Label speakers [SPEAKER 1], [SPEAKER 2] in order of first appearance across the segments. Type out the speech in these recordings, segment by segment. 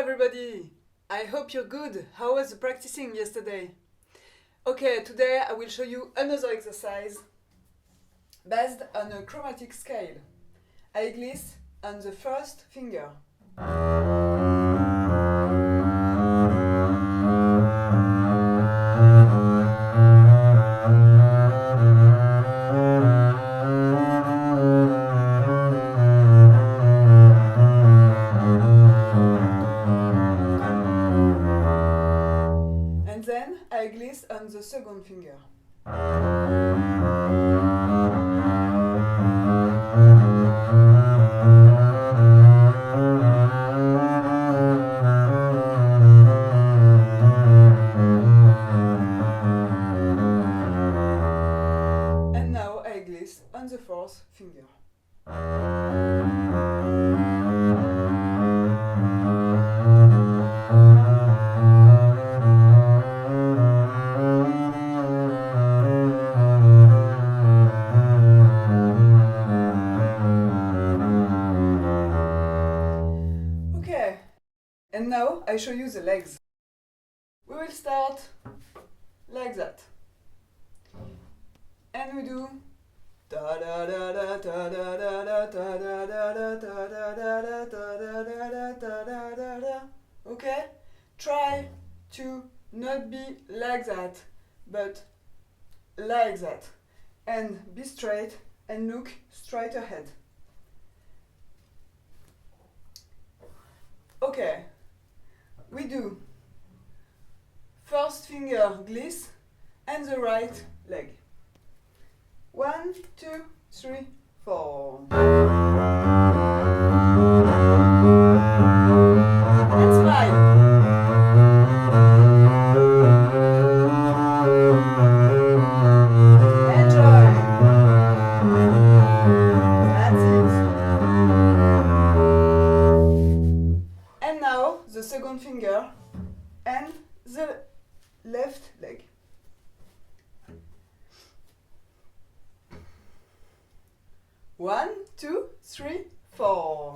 [SPEAKER 1] everybody! I hope you're good. How was the practicing yesterday? Okay, today I will show you another exercise based on a chromatic scale. I glisse on the first finger. And then I glisse on the second finger. And now I glisse on the fourth finger. Okay, and now I show you the legs. We will start like that. And we do da da da da da da da da da da da da da da da da da da da. Okay? Try to not be like that, but like that. And be straight and look straight ahead. Okay. We do first finger glisse and the right leg. 1, 2, 3, 4. And smile. Enjoy. That's it. And now the second finger and the left leg. 1, 2, 3, 4.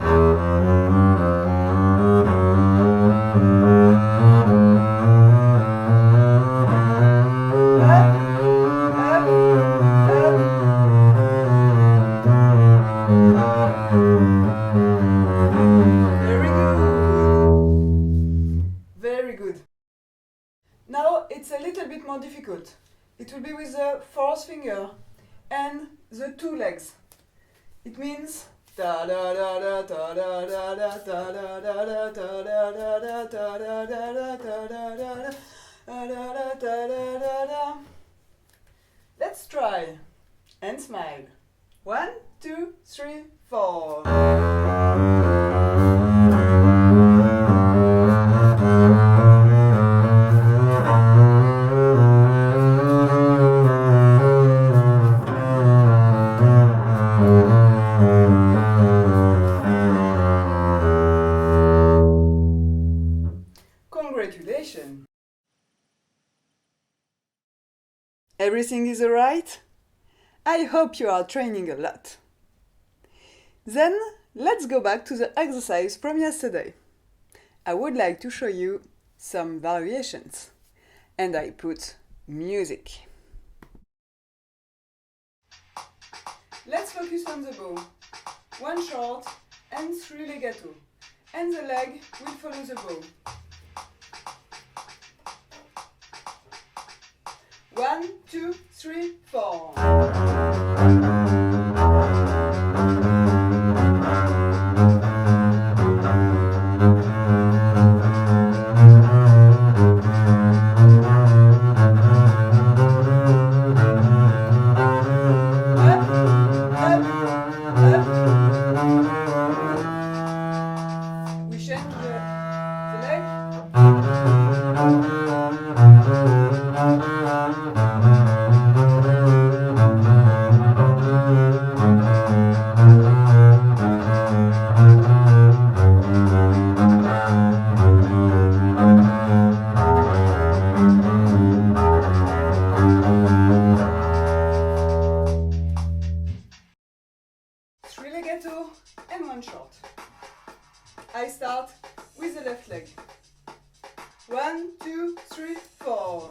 [SPEAKER 1] Up, up, up. Very good. Very good. Now it's a little bit more difficult. It will be with the fourth finger and the two legs. It means da da da da da da da da da da da da da da da da. Let's try and smile. 1, 2, 3, 4. Congratulations! Everything is alright? I hope you are training a lot. Then let's go back to the exercise from yesterday. I would like to show you some variations, and I put music. Let's focus on the bow. 1 short and 3 legato, and the leg will follow the bow. 1, 2, 3, 4. We change the leg. Three legato and 1 short. I start with the left leg. 1, 2, 3, 4.